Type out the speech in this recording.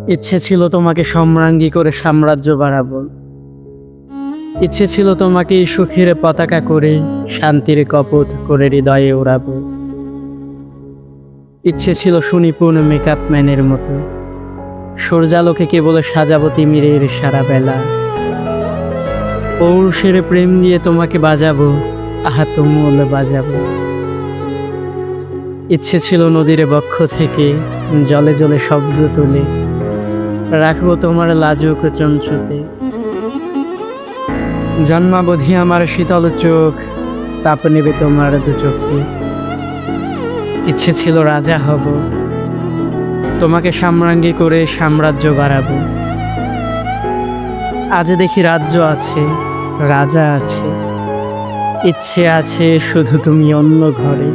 ইচ্ছে ছিল তোমাকে সম্রাঙ্গী করে সাম্রাজ্য বাড়াবো। ইচ্ছে ছিল তোমাকে সুখের পতাকা করে শান্তির কপোত করে হৃদয়ে ওড়াবো। ইচ্ছে ছিল সুনিপুণ মেকআপ ম্যানের মতো সূর্যালোকে কেবল সাজাবো তিমিরের সারা বেলা। পৌরুষের প্রেম দিয়ে তোমাকে বাজাবো, আহা তুমুল বাজাবো। ইচ্ছে ছিল নদীর বক্ষ থেকে জলে জলে শব্দ তুলে রাখবো তোমার লাজুক চঞ্চুতে। জন্মাবধি আমার শীতল চোখ তাপ নেবে তোমার দু চোখে। ইচ্ছে ছিল রাজা হব, তোমাকে সাম্রাজ্ঞী করে সাম্রাজ্য বাড়াবো। আজ দেখি রাজ্য আছে, রাজা আছে, ইচ্ছে আছে শুধু তুমি অন্য ঘরে।